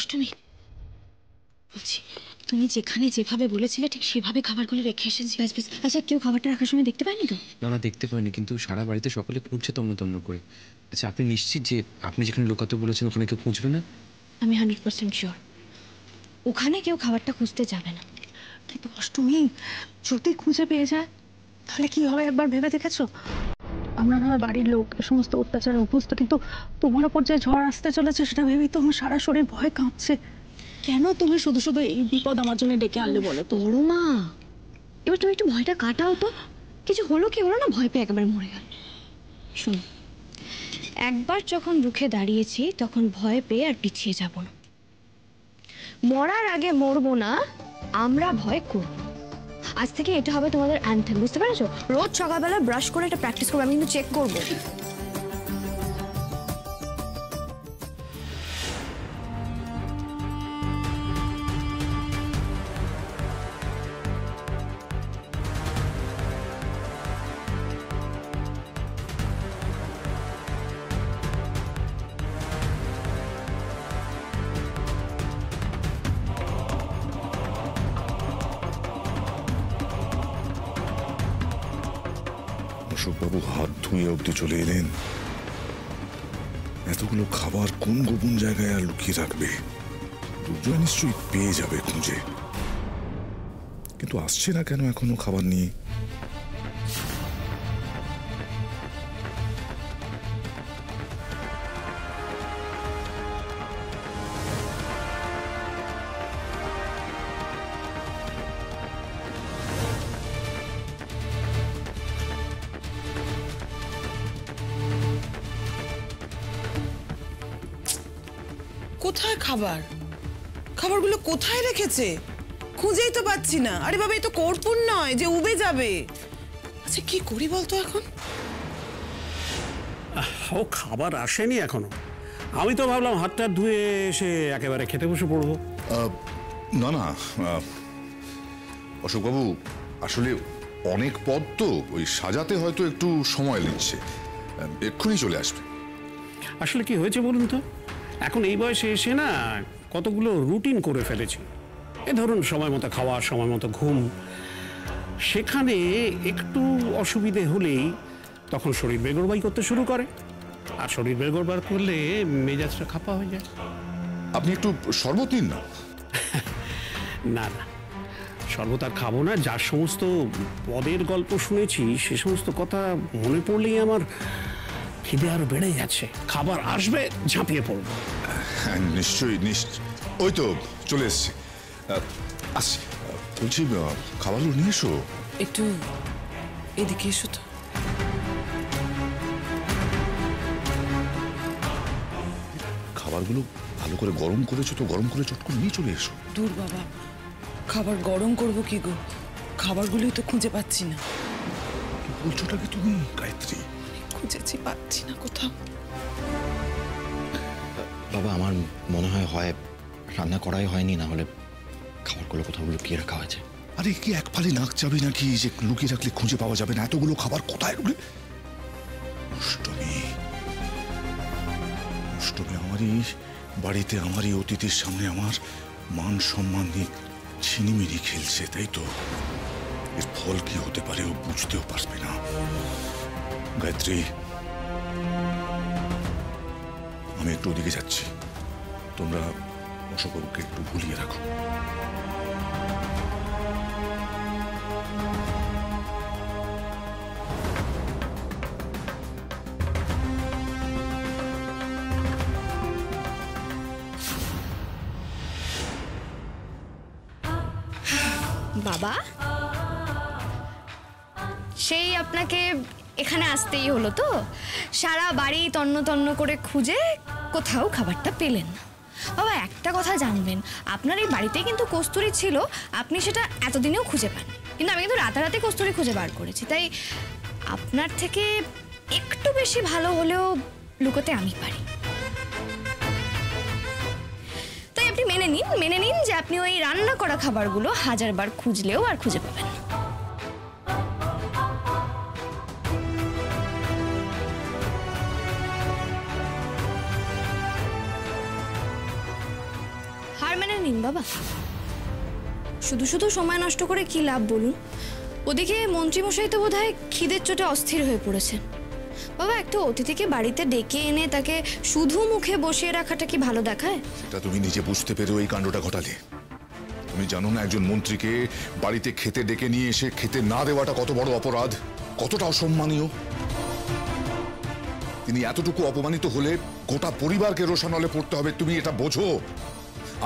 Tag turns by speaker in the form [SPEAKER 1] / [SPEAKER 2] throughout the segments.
[SPEAKER 1] অষ্টমী, বলছি তুমি যেখানে যেভাবে বলেছিলে ঠিক সেভাবে খাবারগুলো রেখে এসেছি। আচ্ছা, কেউ খাবারটা রাখার সময় দেখতে পায়নি তো?
[SPEAKER 2] না, দেখতে পাইনি, কিন্তু সারা বাড়িতে সকলে খুঁজছে তন্ন তন্ন করে। আচ্ছা, আপনি নিশ্চিত যে আপনি যেখানে লুকাতে বলেছেন ওখানে কেউ খুঁজবে না?
[SPEAKER 1] আমি 100% শিওর ওখানে কেউ খাবারটা খুঁজতে যাবে না।
[SPEAKER 3] কিন্তু অষ্টমী, যদি খুঁজে পেয়ে যায় তাহলে কি হবে একবার ভেবে দেখেছো? আমরা না বাড়ির লোক এ সমস্ত অত্যাচারে অভ্যস্ত, কিন্তু তোমার ওপর যে ঝড় আসতে চলেছে সেটা ভেবেই তো আমার সারা শরীর ভয় কাঁপছে। কেন তুমি শুধু শুধু এই বিপদ আমার জন্য ডেকে আনলে বলো তো?
[SPEAKER 1] বড় মা, এবার তুমি একটু ভয়টা কাটাও তো। কিছু হলো কি হলো না, ভয় পেয়ে একেবারে মরে গেল। শোনো, একবার যখন রুখে দাঁড়িয়েছি তখন ভয় পেয়ে আর পিছিয়ে যাব না। মরার আগে মরবো না, আমরা ভয় করব। আজ থেকে এটা হবে তোমাদের অ্যানথেম, বুঝতে পেরেছো? রোজ সকালবেলা ব্রাশ করে এটা প্র্যাকটিস করবো, আমি কিন্তু চেক করবো।
[SPEAKER 4] অশোকবাবু হাত ধুয়ে অব্দি চলে এলেন। এতগুলো খাবার কোন গোপন জায়গায় আর লুকিয়ে রাখবে? দুর্জয় নিশ্চয়ই পেয়ে যাবে খুঁজে, কিন্তু আসছে না কেন এখনো খাবার নিয়ে?
[SPEAKER 5] কোথায় খাবার? খাবারগুলো কোথায় রেখেছে? খুঁজেই তো পাচ্ছি না। আরে বাবা, এই তো কর্পূর নয় যে উবে যাবে। আচ্ছা, কি করি বলতো এখন?
[SPEAKER 6] ও খাবার আসেনি এখনো। আমি তো ভাবলাম হাতটা ধুয়ে এসে একেবারে খেতে বসে পড়বো।
[SPEAKER 4] না না অশোকবাবু, আসলে অনেক পদ তো, ওই সাজাতে হয়তো একটু সময় নিচ্ছে, এক্ষুনি চলে আসবে।
[SPEAKER 6] আসলে কি হয়েছে বলুন তো, এখন এই বয়সে এসে না কতগুলো রুটিন করে ফেলেছি। এ ধরুন, সময় মতো খাওয়া, সময় মতো ঘুম। সেখানে একটু অসুবিধে হলেই তখন শরীর বেগরবাই করতে শুরু করে, আর শরীর বেগরবার করলে মেজাজটা খাপা হয়ে যায়।
[SPEAKER 4] আপনি একটু শরবত নিন না।
[SPEAKER 6] না না, শরবত আর খাবো না। যার সমস্ত পদের গল্প শুনেছি সে সমস্ত কথা মনে পড়লেই আমার খিদে আরো বেড়ে যাচ্ছে। খাবার আসবে, ঝাঁপিয়ে পড়বো।
[SPEAKER 4] হ্যাঁ, নিশ্চয়ই ওই তো চলে এসছে। আসছি, বলছি খাবারগুলো নিয়ে এসো।
[SPEAKER 5] একটু এদিকে এসো তো।
[SPEAKER 4] খাবারগুলো ভালো করে গরম করেছো তো, গরম করে চট করে নিয়ে চলে এসো।
[SPEAKER 5] দূর বাবা, খাবার গরম করবো কি গো? খাবারগুলোই তো খুঁজে পাচ্ছি না।
[SPEAKER 4] কি বলছোটা কি তুমি গায়ত্রী?
[SPEAKER 5] খুঁজেছি, পাচ্ছি না কোথাও।
[SPEAKER 7] বাবা, আমার মনে হয় রান্না করাই হয়নি, না হলে খাবারগুলো কোথাও লুকিয়ে রাখা হয়েছে।
[SPEAKER 4] আরে কি এক ফালি নাক যাবে নাকি যে লুকিয়ে রাখলে খুঁজে পাওয়া যাবে না? এতগুলো খাবার কোথায় ঢুকলে? অষ্টমী, আমারই বাড়িতে, আমারই অতিথির সামনে আমার মান সম্মান নিয়ে ছিনিমিনি খেলছে, তাই তো? এর ফল কি হতে পারে ও বুঝতেও পারবে না। গায়ত্রী, আমি একটু ওদিকে যাচ্ছি, তোমরা অশোকবাবুকে একটু ভুলিয়ে রাখো।
[SPEAKER 1] বাবা, সেই আপনাকে এখানে আসতেই হলো তো? সারা বাড়ি তন্ন তন্ন করে খুঁজে কোথাও খাবারটা পেলেন না। বাবা, একটা কথা জানবেন, আপনার এই বাড়িতে কিন্তু কস্তুরি ছিল, আপনি সেটা এতদিনেও খুঁজে পান, কিন্তু আমি কিন্তু রাতারাতি কস্তুরি খুঁজে বার করেছি। তাই আপনার থেকে একটু বেশি ভালো হলেও লুকোতে আমি পারি। তাই আপনি মেনে নিন যে আপনি ওই রান্না করা খাবারগুলো 1000 বার খুঁজলেও আর খুঁজে পাবেন না। মেনে নিন বাবা। শুধু শুধু সময় নষ্ট করে কি লাভ বলুন? ওদিকে মন্ত্রীমশাই তো বোধহয় খিদের চোটে অস্থির হয়ে পড়েছেন। বাবা, একটা অতিথিকে বাড়িতে ডেকে এনে তাকে শুধু মুখে বসিয়ে রাখাটা কি ভালো দেখায়?
[SPEAKER 4] সেটা তুমি নিজে বুঝতে পেরেও এই কাণ্ডটা ঘটালে। তুমি জানো না একজন মন্ত্রীকে বাড়িতে খেতে ডেকে নিয়ে এসে খেতে না দেওয়াটা কত বড় অপরাধ, কতটা অসম্মানীয়। তিনি এতটুকু অপমানিত হলে গোটা পরিবারকে রোষানলে পড়তে হবে, তুমি এটা বোঝো?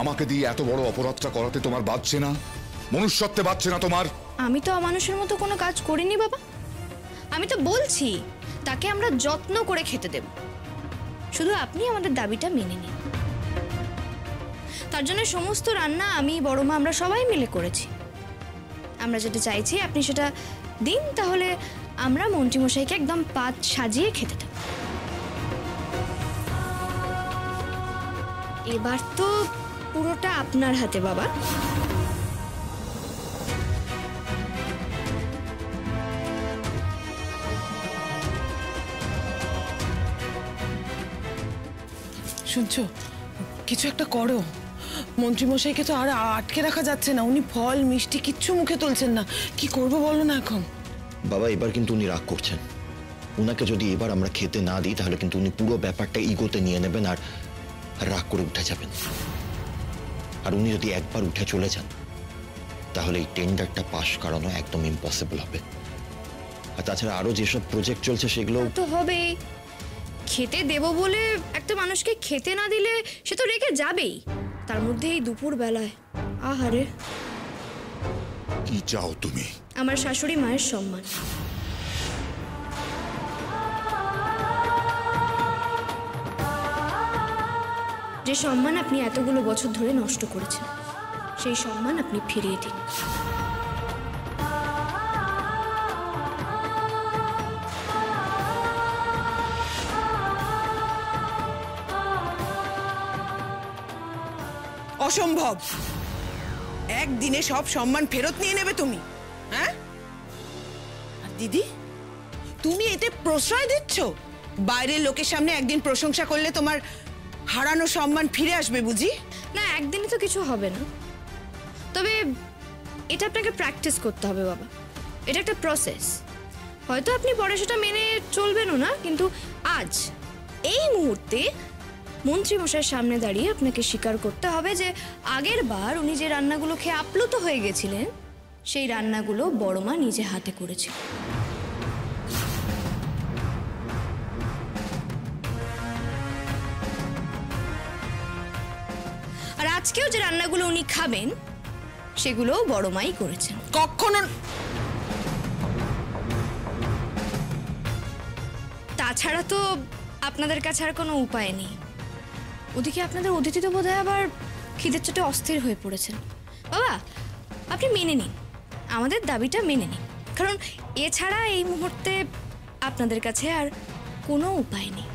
[SPEAKER 4] আমাকে দিয়ে এত বড় অপরাধটা করাতে তোমার বাধছে না? মনুষ্যত্বে বাধছে না তোমার?
[SPEAKER 1] আমি তো অমানুষের মতো কোনো কাজ করিনি বাবা। আমি তো বলছি তাকে আমরা যত্ন করে খেতে দেব, শুধু আপনি আমাদের দাবিটা মেনে নিন। তার জন্য সমস্ত রান্না আমি বড় মা আমরা সবাই মিলে করেছি। আমরা যেটা চাইছি আপনি সেটা দিন, তাহলে আমরা মন্ত্রীমশাইকে একদম পাত সাজিয়ে খেতে দেব। এবার তো পুরোটা আপনার হাতে বাবা।
[SPEAKER 5] শুনছো, কিছু একটা করো। মন্ত্রীমশাইকে তো আর আটকে রাখা যাচ্ছে না, উনি ফল মিষ্টি কিচ্ছু মুখে তুলছেন না। কি করবো বলো না এখন?
[SPEAKER 7] বাবা, এবার কিন্তু উনি রাগ করছেন। উনাকে যদি এবার আমরা খেতে না দিই তাহলে কিন্তু উনি পুরো ব্যাপারটা ইগোতে নিয়ে নেবেন আর রাগ করে উঠে যাবেন। আর উনি যদি একবার উঠে চলে যান তাহলে এই টেন্ডারটা পাস করানো একদম ইম্পসিবল হবে। আর তাছাড়া আরো যেসব প্রজেক্ট চলছে সেগুলো
[SPEAKER 1] তো হবেই। খেতে দেব বলে একটা মানুষকে খেতে না দিলে সে তো রেখে যাবেই, তার মধ্যে এই দুপুর বেলায়। আহারে,
[SPEAKER 4] কি চাও তুমি?
[SPEAKER 1] আমার শাশুড়ি মায়ের সম্মান। যে সম্মান আপনি এতগুলো বছর ধরে নষ্ট করেছেন, সেই সম্মান আপনি ফিরিয়ে দিন।
[SPEAKER 5] অসম্ভব! একদিনে সব সম্মান ফেরত নিয়ে নেবে তুমি? হ্যাঁ? আর দিদি, তুমি এতে প্রশ্রয় দিচ্ছ? বাইরের লোকের সামনে একদিন প্রশংসা করলে তোমার হারানো সম্মান ফিরে আসবে বুঝি?
[SPEAKER 1] না, একদিনে তো কিছু হবে না, তবে এটা আপনাকে প্র্যাকটিস করতে হবে বাবা। এটা একটা প্রসেস। হয়তো আপনি পরে সেটা মেনে চলবেনও না, কিন্তু আজ এই মুহূর্তে মন্ত্রীমশাইয়ের সামনে দাঁড়িয়ে আপনাকে স্বীকার করতে হবে যে আগের বার উনি যে রান্নাগুলো খেয়ে আপ্লুত হয়ে গেছিলেন সেই রান্নাগুলো বড় মা নিজে হাতে করেছিল। আর আজকেও যে রান্নাগুলো উনি খাবেন সেগুলোও বড় মাই করেছেন।
[SPEAKER 5] কখনো।
[SPEAKER 1] তাছাড়া তো আপনাদের কাছে আর কোনো উপায় নেই। ওদিকে আপনাদের অতিথি তো বোধহয় আবার খিদের চোটে অস্থির হয়ে পড়েছেন। বাবা, আপনি মেনে নিন, আমাদের দাবিটা মেনে নিন, কারণ এছাড়া এই মুহূর্তে আপনাদের কাছে আর কোনো উপায় নেই।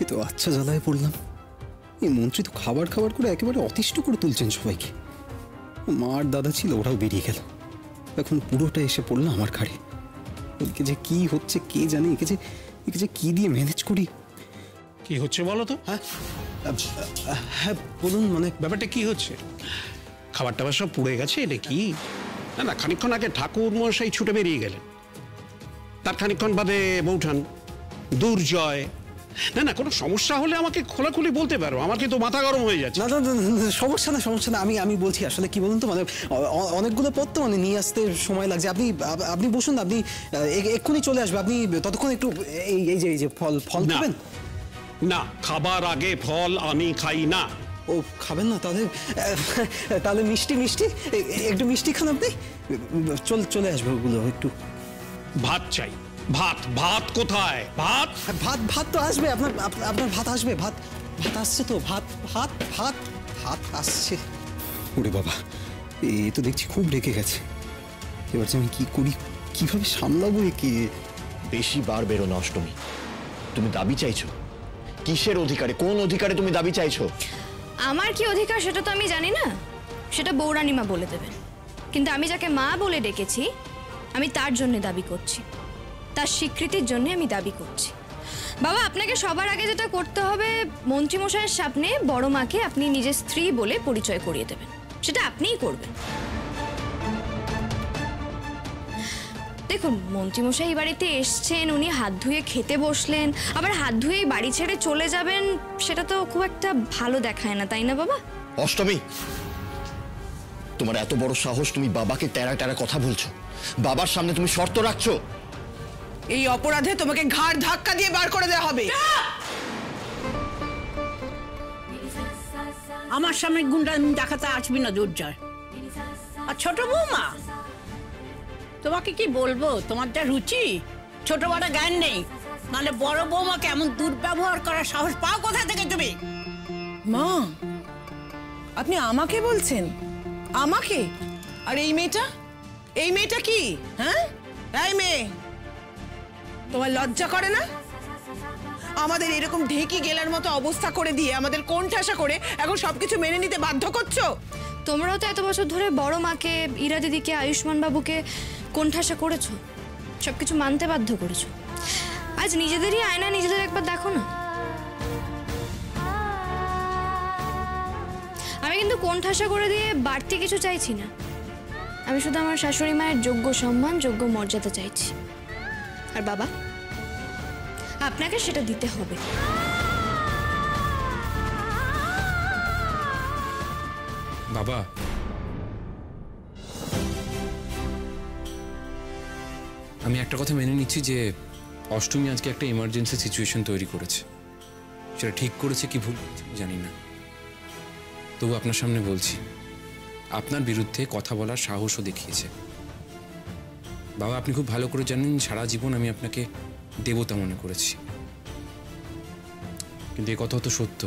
[SPEAKER 8] এ তো আচ্ছা জ্বালায় পড়লাম। এই মন্ত্রী তো খাবার খাবার করে একেবারে অতিষ্ঠ করে তুলছেন সবাইকে। মার দাদা ছিল, ওরাও বেরিয়ে গেল, এখন পুরোটা এসে পড়লো আমার ঘাড়ে। একে যে কি হচ্ছে কে জানে, একে যে কি দিয়ে ম্যানেজ করি।
[SPEAKER 6] কি হচ্ছে বলো তো?
[SPEAKER 8] হ্যাঁ হ্যাঁ বলুন, মানে
[SPEAKER 6] ব্যাপারটা কি হচ্ছে? খাবার টাবার সব পুড়ে গেছে এটা কি? না না, খানিকক্ষণ আগে ঠাকুর মশাই ছুটে বেরিয়ে গেলেন, তার খানিকক্ষণ বাদে বৌঠান, দুর্জয়। না না, কোনো সমস্যা হলে আমাকে খোলাখুলি বলতে পারো, আমার কিন্তু মাথা গরম হয়ে যাচ্ছে।
[SPEAKER 8] না না সমস্যা না, আমি বলছি আসলে কি বলুন তো, মানে অনেকগুলো পথ তো মানে নিয়ে আসতে সময় লাগছে। আপনি বসুন, আপনি এক্ষুনি চলে আসবে। আপনি ততক্ষণ একটু এই যে ফল খাবেন?
[SPEAKER 6] না, খাবার আগে ফল আমি খাই না।
[SPEAKER 8] ও খাবেন না? তাহলে মিষ্টি একটু মিষ্টি খান আপনি। চলে আসবে ওগুলো একটু।
[SPEAKER 6] ভাত চাই, ভাত কোথায়?
[SPEAKER 8] ভাত তো আসবে, আপনার ভাত আসবে। ভাত আসছে তো, ভাত আসছে। ওরে বাবা, এ তো দেখছি খুব রেগে গেছে। এবার যে আমি কি করি, কিভাবে সামলাবো একে?
[SPEAKER 7] বেশি বার বেরো না অষ্টমী। তুমি দাবি চাইছো কিসের অধিকারে? কোন অধিকারে তুমি দাবি চাইছো?
[SPEAKER 1] আমার কি অধিকার সেটা তো আমি জানি না, সেটা বৌরানীমা বলে দেবেন। কিন্তু আমি যাকে মা বলে ডেকেছি আমি তার জন্য দাবি করছি, তার স্বীকৃতির জন্য আমি দাবি করছি। বাবা, আপনাকে সবার আগে যেটা করতে হবে, মন্ত্রীমশাইয়ের সামনে বড় মাকে আপনি নিজের স্ত্রী বলে পরিচয় করিয়ে দেবেন, সেটা আপনিই করবেন। দেখুন, মন্ত্রীমশাই এই বাড়িতে এসছেন, উনি হাত ধুয়ে খেতে বসলেন, আবার হাত ধুয়েই বাড়ি ছেড়ে চলে যাবেন, সেটা তো খুব একটা ভালো দেখায় না, তাই না বাবা?
[SPEAKER 7] অষ্টমী, তোমার এত বড় সাহস, তুমি বাবাকে টেরা টেরা কথা বলছো, বাবার সামনে তুমি শর্ত রাখছো।
[SPEAKER 5] এই অপরাধে তোমাকে ঘাড় ধাক্কা দিয়ে বার করে দেওয়া হবে।
[SPEAKER 9] আমার সামনে গুন্ডা দেখাতে আসবি না, দুর্জয়। আর ছোট বৌমা, তোমাকে কি বলবো, তোমার যা রুচি, ছোট বড় জ্ঞান নেই, নাহলে বড় বৌমাকে এমন দুর্ব্যবহার করার সাহস পাও কোথা থেকে তুমি?
[SPEAKER 5] মা, আপনি আমাকে বলছেন? আমাকে? আর এই মেয়েটা, এই মেয়েটা কি? হ্যাঁ, এই মেয়ে, তোমার লজ্জা করে না? আমাদের এরকম ঢেকি গেলার মতো অবস্থা করে দিয়ে আমাদের কোন ঠাসা করে এখন সবকিছু মেনে নিতে বাধ্য করছো?
[SPEAKER 1] তোমরাও তো এত বছর ধরে বড় মাকে, ইরা দিদিকে, আয়ুষ্মান বাবুকে কোণঠাসা করেছো, সবকিছু মানতে বাধ্য করেছো। আজ নিজেদেরই আয়না নিজেদের একবার দেখো না। আমি কিন্তু কোণঠাসা করে দিয়ে বাড়তি কিছু চাইছি না, আমি শুধু আমার শাশুড়ি মায়ের যোগ্য সম্মান, যোগ্য মর্যাদা চাইছি। আর বাবা, আপনাকে সেটা দিতে হবে।
[SPEAKER 2] বাবা, আমি একটা কথা মেনে নিচ্ছি যে অষ্টমী আজকে একটা ইমার্জেন্সি সিচুয়েশন তৈরি করেছে, সেটা ঠিক করেছে কি ভুল জানি না, তবু আপনার সামনে বলছি, আপনার বিরুদ্ধে কথা বলার সাহসও দেখিয়েছে। বাবা, আপনি খুব ভালো করে জানেন সারা জীবন আমি আপনাকে দেবতা মনে করেছি, কিন্তু এ কথা তো সত্য।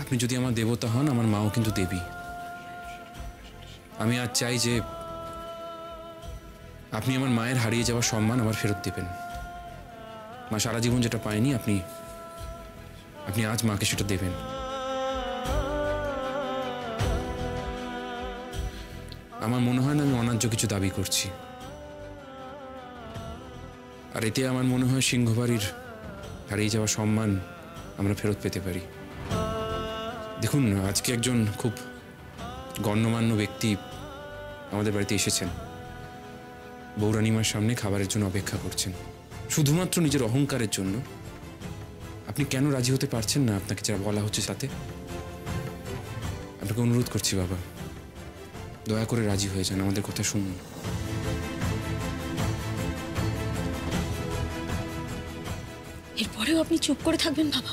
[SPEAKER 2] আপনি যদি আমার দেবতা হন, আমার মাও কিন্তু দেবী। আমি আজ চাই যে আপনি আমার মায়ের হারিয়ে যাওয়া সম্মান আবার ফেরত দেবেন। মা সারা জীবন যেটা পায়নি, আপনি আজ মাকে সেটা দেবেন। আমার মনে হয় না আমি অন্যায্য কিছু দাবি করছি, আর এতে আমার মনে হয় সিংহবাড়ির হারিয়ে যাওয়া সম্মান আমরা ফেরত পেতে পারি। দেখুন, আজকে একজন খুব গণ্যমান্য ব্যক্তি আমাদের বাড়িতে এসেছেন, বৌরানিমার সামনে খাবারের জন্য অপেক্ষা করছেন, শুধুমাত্র নিজের অহংকারের জন্য। আপনি কেন রাজি হতে পারছেন না আপনাকে যা বলা হচ্ছে সাথে? আপনাকে অনুরোধ করছি বাবা, দয়া করে রাজি হয়ে যান, আমাদের কথা শুনুন।
[SPEAKER 1] এরপরেও আপনি চুপ করে থাকবেন বাবা?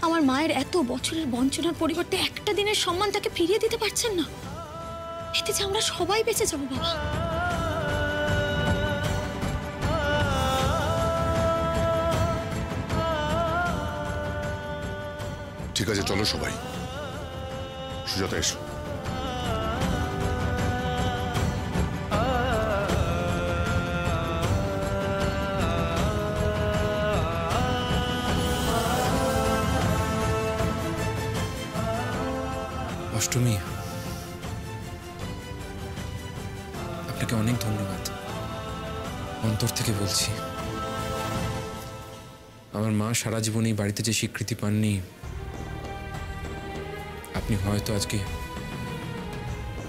[SPEAKER 1] আমার মায়ের এত বছরের বঞ্চনার পরিবর্তে একটা দিনের সম্মান তাকে ফিরিয়ে দিতে পারছেন না? এতে যে আমরা সবাই বেঁচে যাবো বাবা।
[SPEAKER 4] ঠিক আছে, চলো সবাই। সুজাতা, এসো।
[SPEAKER 2] অষ্টমী, আপনাকে অনেক ধন্যবাদ, অন্তর থেকে বলছি। আমার মা সারা জীবন এই বাড়িতে যে স্বীকৃতি পাননি, আপনি হয়তো আজকে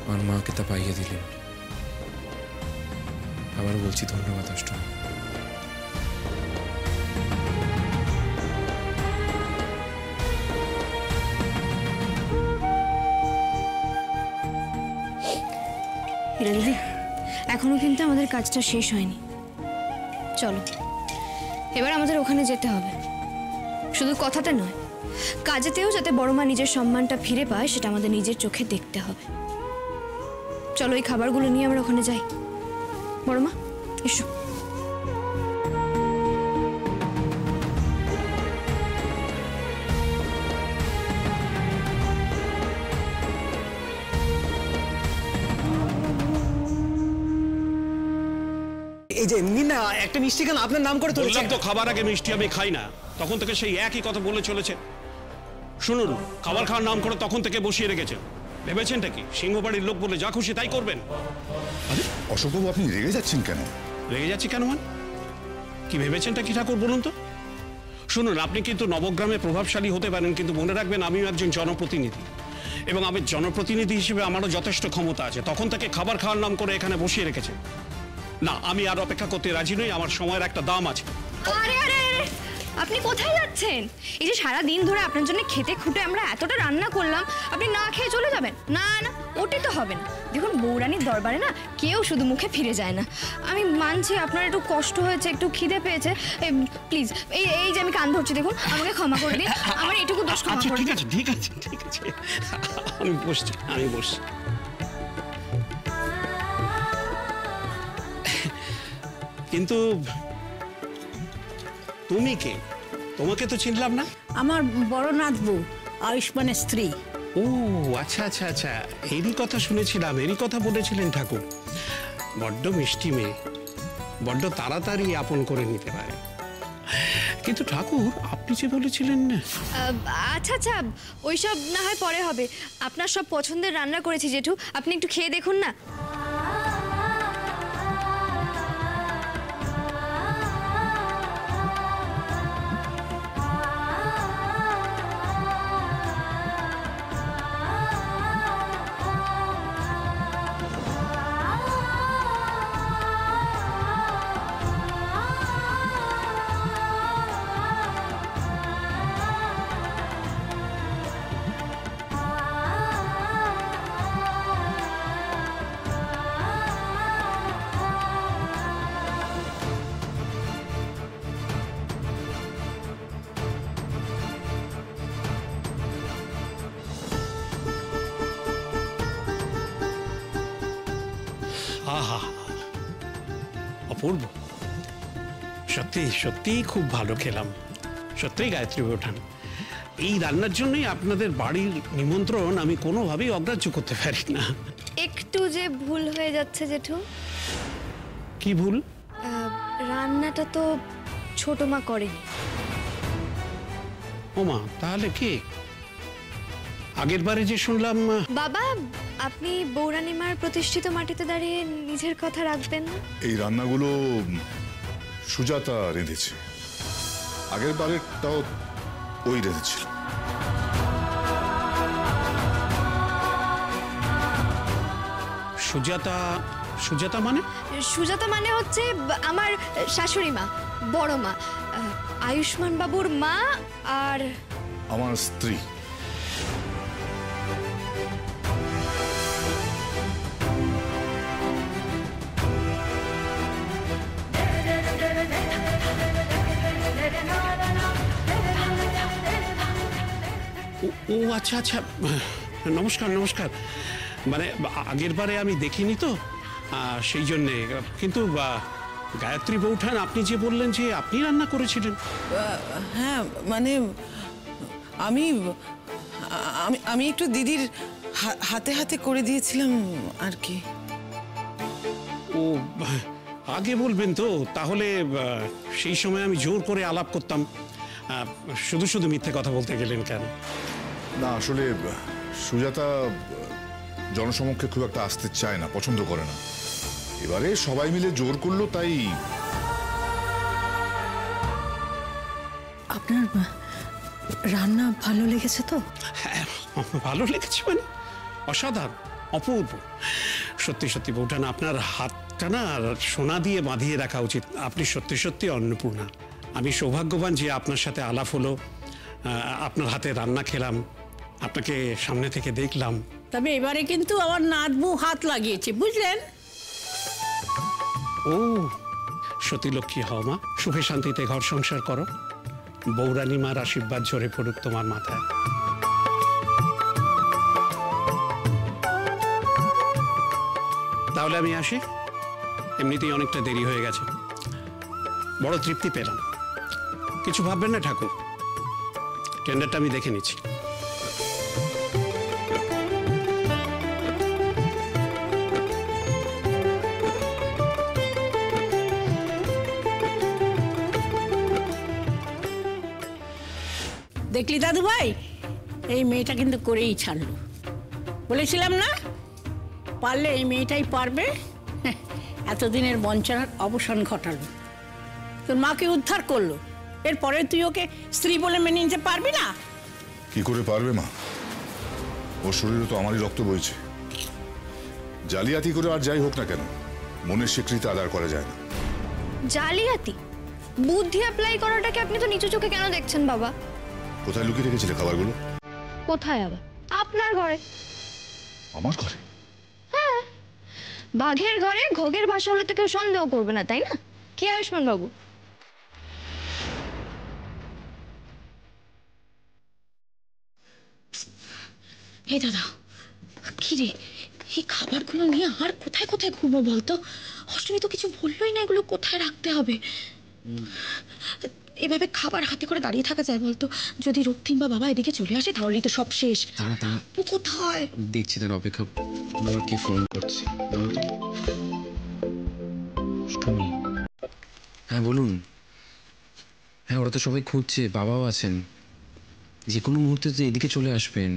[SPEAKER 2] আমার মাকে তা পাইয়ে দিলেন। আবার বলছি ধন্যবাদ অষ্টমী।
[SPEAKER 1] দিদি, এখনো কিন্তু আমাদের কাজটা শেষ হয়নি। চলো, এবার আমাদের ওখানে যেতে হবে, শুধু কথাতে নয়, কাজেতেও যাতে বড় মা নিজের সম্মানটা ফিরে পায় সেটা আমাদের নিজের চোখে দেখতে হবে। চলো, এই খাবারগুলো নিয়ে আমরা ওখানে যাই। বড় মা, এসো।
[SPEAKER 10] এই যে নিন না একটা মিষ্টি খান, আপনার নাম করে তুলেছি।
[SPEAKER 6] বললাম তো খাবার আগে মিষ্টি আমি খাই না, তখন থেকে সেই একই কথা বলে চলেছে। শুনুন, খাবার খাওয়ার নাম করে তখন থেকে বসিয়ে রেখেছে, ভেবেছেনটা কি সিংহবাড়ির লোক বলে যা খুশি তাই করবেন?
[SPEAKER 4] আরে অশোকবাবু, আপনি রেগে যাচ্ছেন কেন?
[SPEAKER 6] রেগে যাচ্ছি কেন মানে? কি ভেবেছেনটা কি ঠাকুর বলুন তো? শুনুন, আপনি কিন্তু নবগ্রামে প্রভাবশালী হতে পারেন, কিন্তু মনে রাখবেন আমিও একজন জনপ্রতিনিধি, এবং আমি জনপ্রতিনিধি হিসেবে আমারও যথেষ্ট ক্ষমতা আছে। তখন তাকে খাবার খাওয়ার নাম করে এখানে বসিয়ে রেখেছে। না, আমি আর অপেক্ষা করতে রাজি নই, আমার সময়ের একটা দাম আছে।
[SPEAKER 1] আরে আরে আরে, আপনি কোথায় যাচ্ছেন? এই যে সারা দিন ধরে আপনার জন্য খেতে খুঁটে আমরা এতটা রান্না করলাম, আপনি না খেয়ে চলে যাবেন? না না, ওটা তো হবে না। দেখুন, বৌরানীর দরবারে না কেউ শুধু মুখে ফিরে যায় না। আমি মানছি আপনার একটু কষ্ট হয়েছে, একটু খিদে পেয়েছে, প্লিজ এই যে আমি কান ধরছি, দেখুন, আমাকে ক্ষমা করে দিন, আমার এইটুকু দোষ ক্ষমা করে দিন।
[SPEAKER 6] ঠিক আছে ঠিক আছে ঠিক আছে, আমি বসছি। কিন্তু তুমি কে? তোমাকে তো চিনলাম না।
[SPEAKER 9] আমার বড় নাথ বউ, আয়ুষ্মানের স্ত্রী।
[SPEAKER 6] ও আচ্ছা আচ্ছা আচ্ছা, এরই কথা শুনেছিলাম, এরই কথা বলেছিলেন ঠাকুর। বড্ড মিষ্টি মেয়ে, বড্ড তাড়াতাড়ি আপন করে নিতে পারে। কিন্তু ঠাকুর, আপনি যে বলেছিলেন না।
[SPEAKER 1] আচ্ছা আচ্ছা, ওইসব না হয় পরে হবে। আপনার সব পছন্দের রান্না করেছি জেঠু, আপনি একটু খেয়ে দেখুন না।
[SPEAKER 6] আহা, অপূর্ব, সত্যি সত্যি খুব ভালো খেলাম। সত্যিই গায়ত্রী বৌঠান, এই রান্নার জন্যই আপনাদের বাড়ির নিমন্ত্রণ আমি কোনোভাবেই অগ্রাহ্য করতে পারি না।
[SPEAKER 1] একটু যে ভুল হয়ে যাচ্ছে জেঠু।
[SPEAKER 6] কি ভুল?
[SPEAKER 1] রান্নাটা তো ছোট মা করেনি।
[SPEAKER 6] ওমা, তাহলে কি? আগের বারে যে শুনলাম।
[SPEAKER 1] বাবা, আপনি বৌরানীমার প্রতিষ্ঠিত মাটিতে দাঁড়িয়ে নিজের কথা রাখবেন না?
[SPEAKER 4] এই রান্নাগুলো সুজাতা রেঁধেছে, আগের বারেরটাও ওই রেঁধেছিল।
[SPEAKER 6] সুজাতা? সুজাতা মানে?
[SPEAKER 1] সুজাতা মানে হচ্ছে আমার শাশুড়ি মা, বড় মা, আয়ুষ্মান বাবুর মা, আর
[SPEAKER 4] আমার স্ত্রী।
[SPEAKER 6] ও আচ্ছা আচ্ছা, নমস্কার নমস্কার। মানে আগের বারে আমি দেখিনি তো, সেই জন্যে। কিন্তু গায়ত্রী বৌঠান, আপনি যে বললেন যে আপনি রান্না করেছিলেন।
[SPEAKER 5] হ্যাঁ, মানে আমি আমি একটু দিদির হাতে হাতে করে দিয়েছিলাম আর কি।
[SPEAKER 6] ও, আগে বলবেন তো, তাহলে সেই সময় আমি জোর করে আলাপ করতাম। শুধু শুধু মিথ্যে কথা বলতে গেলেন কেন?
[SPEAKER 4] না, আসলে সুজাতা জনসমক্ষে খুব একটা আসতে চায় না, পছন্দ করে না। এবারে সবাই মিলে জোর করলো, তাই।
[SPEAKER 3] আপনার রান্না ভালো লেগেছে তো?
[SPEAKER 6] হ্যাঁ, ভালো লেগেছে মানে অসাধারণ, অপূর্ব। সত্যি সত্যি বৌঠান, আপনার হাতটা না সোনা দিয়ে বাঁধিয়ে রাখা উচিত। আপনি সত্যি সত্যি অন্নপূর্ণা। আমি সৌভাগ্যবান যে আপনার সাথে আলাপ হলো, আপনার হাতে রান্না খেলাম, আপনাকে সামনে থেকে দেখলাম।
[SPEAKER 9] তবে এবারে কিন্তু আমার নাথ বউ হাত লাগিয়েছে, বুঝলেন?
[SPEAKER 6] ও, সতী লক্ষ্মী হও মা, সুখে শান্তিতে ঘর সংসার করো। বৌরানী মার আশীর্বাদ ঝরে পড়ুক তোমার মাথায়। তাহলে আমি আসি, এমনিতেই অনেকটা দেরি হয়ে গেছে। বড় তৃপ্তি পেলাম। কিছু ভাববেন না ঠাকুর, টেন্ডারটা আমি দেখে নিচ্ছি।
[SPEAKER 9] দেখলি দাদু ভাই, এই মেয়েটা কিন্তু করেই ছাড়লো। বলেছিলাম না, পারলে এই মেয়েটাই পারবে এতদিনের বঞ্চনার অবসান ঘটালো, তোর মাকে উদ্ধার করলো, এরপরে তুই ওকে স্ত্রী বলে মেনে নিতে পারবি না?
[SPEAKER 4] কি করে পারবে মা? ওর শরীরে তো আমারই রক্ত বইছে। জালিয়াতি করে আর যাই হোক না কেন, মনের স্বীকৃতি আদার করা যায় না।
[SPEAKER 1] জালিয়াতি? বুদ্ধি অ্যাপ্লাই করাটাকে আপনি তো নিচু চোখে কেন দেখছেন বাবা?
[SPEAKER 4] কোথায় লুকিয়ে রেখেছিলে খাবারগুলো?
[SPEAKER 1] কোথায় আবার? আপনার ঘরে।
[SPEAKER 4] আমার ঘরে?
[SPEAKER 1] হ্যাঁ, বাঘের ঘরে ঘোগের ভাষা হলে তো কেউ সন্দেহ করবে না, তাই না? কি আয়ুষ্মান বাবু?
[SPEAKER 3] এই দাদা, কি রে, এই খাবারগুলো নিয়ে আর কোথায় কোথায় ঘুরবো বলতো? অষ্টমী তো কিছু বললোই না এগুলো কোথায় রাখতে হবে। এভাবে খাবার হাতে করে দাঁড়িয়ে থাকা যায় বলতো? যদি রক্তিম বা বাবা এদিকে চলে আসে তাহলেই তো সব শেষ। ও কোথায়?
[SPEAKER 2] দেখছি তার অপেক্ষা। কে ফোন করছে? হ্যাঁ বলুন। হ্যাঁ, ওরা তো সবাই খুঁজছে, বাবাও আছেন। যে কোনো মুহূর্তে তো এদিকে চলে আসবেন।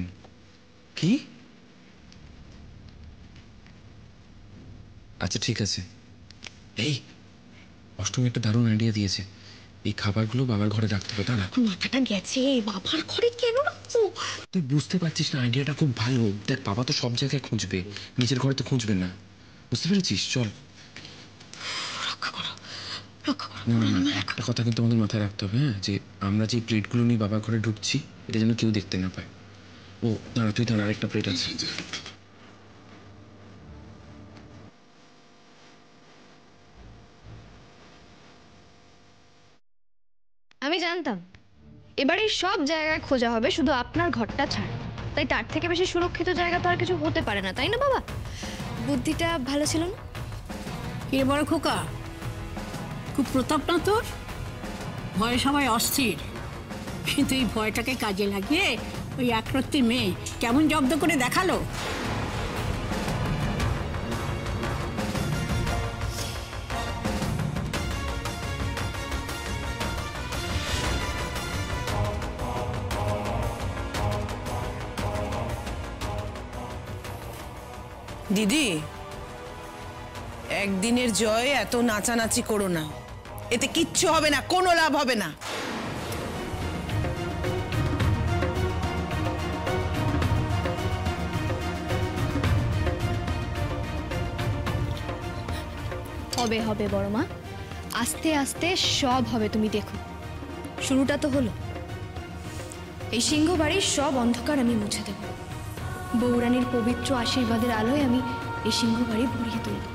[SPEAKER 2] কি? আচ্ছা ঠিক আছে। এই অষ্টমী একটা দারুণ আইডিয়া দিয়েছে। এই খাবারগুলো বাবার ঘরে রাখতে হবে, দাঁড়া।
[SPEAKER 3] মাথাটা গেছে, বাবার ঘরে কেন রাখবো?
[SPEAKER 2] তুই বুঝতে পারছিস না, আইডিয়াটা খুব ভালো। দেখ, বাবা তো সব জায়গায় খুঁজবে, নিজের ঘরে তো খুঁজবে না। বুঝতে পেরেছিস? চল।
[SPEAKER 3] রক্ষা করো, রক্ষা করো।
[SPEAKER 2] না, একটা কথা কিন্তু আমাদের মাথায় রাখতে হবে, হ্যাঁ, যে আমরা যে প্লেটগুলো নিয়ে বাবার ঘরে ঢুকছি এটা যেন কেউ দেখতে না পায়। ও দাঁড়া, তুই দাঁড়া, আরেকটা প্লেট আছে।
[SPEAKER 1] আমি জানতাম এবারে সব জায়গায় খোঁজা হবে, শুধু আপনার ঘরটা ছাড়। তাই তার থেকে বেশি সুরক্ষিত জায়গা তো আর কিছু হতে পারে না, তাই না বাবা? বুদ্ধিটা ভালো ছিল না?
[SPEAKER 9] কে বড় খোকা, খুব প্রতাপ না তোর? ভয়ে সবাই অস্থির, কিন্তু এই ভয়টাকে কাজে লাগিয়ে ওই একরত্তি মেয়ে কেমন জব্দ করে দেখালো।
[SPEAKER 5] দিদি, একদিনের জয় এত নাচানাচি করো না, এতে কিচ্ছু হবে না, কোনো লাভ হবে না।
[SPEAKER 1] হবে হবে বড় মা, আস্তে আস্তে সব হবে, তুমি দেখো। শুরুটা তো হলো। এই সিংহ বাড়ির সব অন্ধকার আমি মুছে দেব। বৌরানীর পবিত্র আশীর্বাদের আলোয় আমি এই সিংহ বাড়ি ভরিয়ে তুলব।